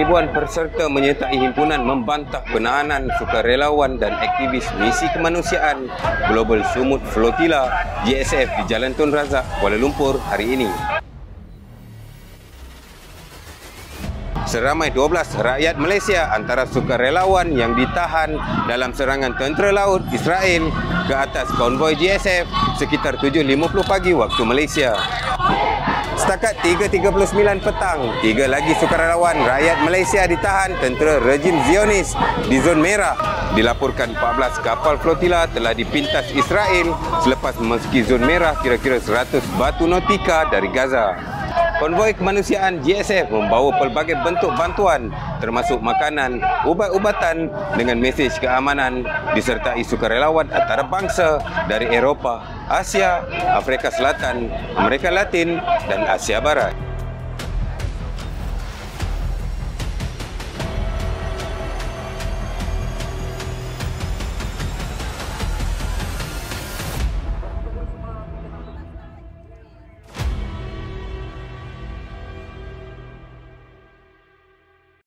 ribuan peserta menyertai himpunan membantah penahanan sukarelawan dan aktivis misi kemanusiaan Global Sumut Flotilla GSF di Jalan Tun Razak, Kuala Lumpur hari ini. Seramai 12 rakyat Malaysia antara sukarelawan yang ditahan dalam serangan tentera laut Israel ke atas konvoi GSF sekitar 7.50 pagi waktu Malaysia. Setakat 3.39 petang, 3 lagi sukarelawan rakyat Malaysia ditahan tentera rejim Zionis di zon merah. Dilaporkan 14 kapal flotilla telah dipintas Israel selepas memasuki zon merah kira-kira 100 batu nautika dari Gaza. Konvoi kemanusiaan GSF membawa pelbagai bentuk bantuan termasuk makanan, ubat-ubatan dengan mesej keamanan disertai sukarelawan antarabangsa dari Eropah, Asia, Afrika Selatan, Amerika Latin dan Asia Barat.